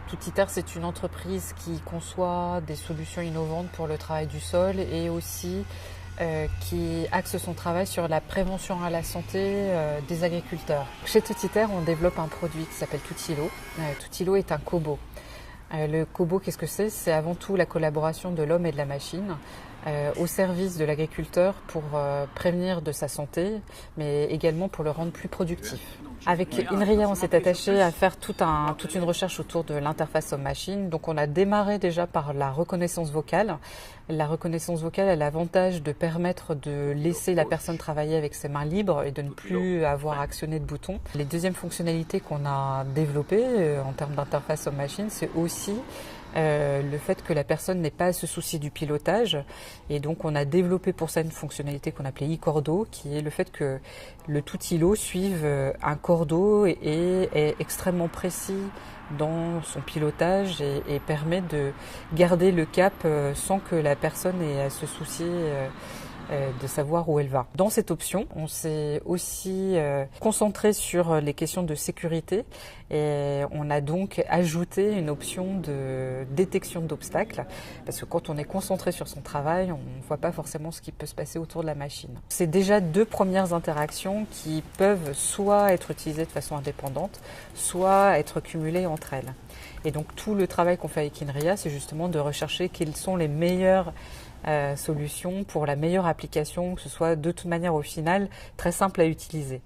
Toutiter, c'est une entreprise qui conçoit des solutions innovantes pour le travail du sol et aussi qui axe son travail sur la prévention à la santé des agriculteurs. Chez Toutiter, on développe un produit qui s'appelle Toutilo. Toutilo est un cobo. Le cobo, qu'est-ce que c'est? C'est avant tout la collaboration de l'homme et de la machine au service de l'agriculteur pour prévenir de sa santé, mais également pour le rendre plus productif. Avec INRIA, on s'est attaché à faire toute une recherche autour de l'interface homme-machine. Donc on a démarré déjà par la reconnaissance vocale. La reconnaissance vocale a l'avantage de permettre de laisser la personne travailler avec ses mains libres et de ne plus avoir actionné de boutons. Les deuxièmes fonctionnalités qu'on a développées en termes d'interface homme-machine, c'est aussi le fait que la personne n'ait pas à se soucier du pilotage, et donc on a développé pour ça une fonctionnalité qu'on appelait e-cordeau, qui est le fait que le Toutilo suive un cordeau et est extrêmement précis dans son pilotage et permet de garder le cap sans que la personne ait à se soucier de savoir où elle va. Dans cette option, on s'est aussi concentré sur les questions de sécurité et on a donc ajouté une option de détection d'obstacles, parce que quand on est concentré sur son travail, on ne voit pas forcément ce qui peut se passer autour de la machine. C'est déjà deux premières interactions qui peuvent soit être utilisées de façon indépendante, soit être cumulées entre elles. Et donc tout le travail qu'on fait avec INRIA, c'est justement de rechercher quelles sont les meilleures solutions pour la meilleure application, que ce soit de toute manière au final très simple à utiliser.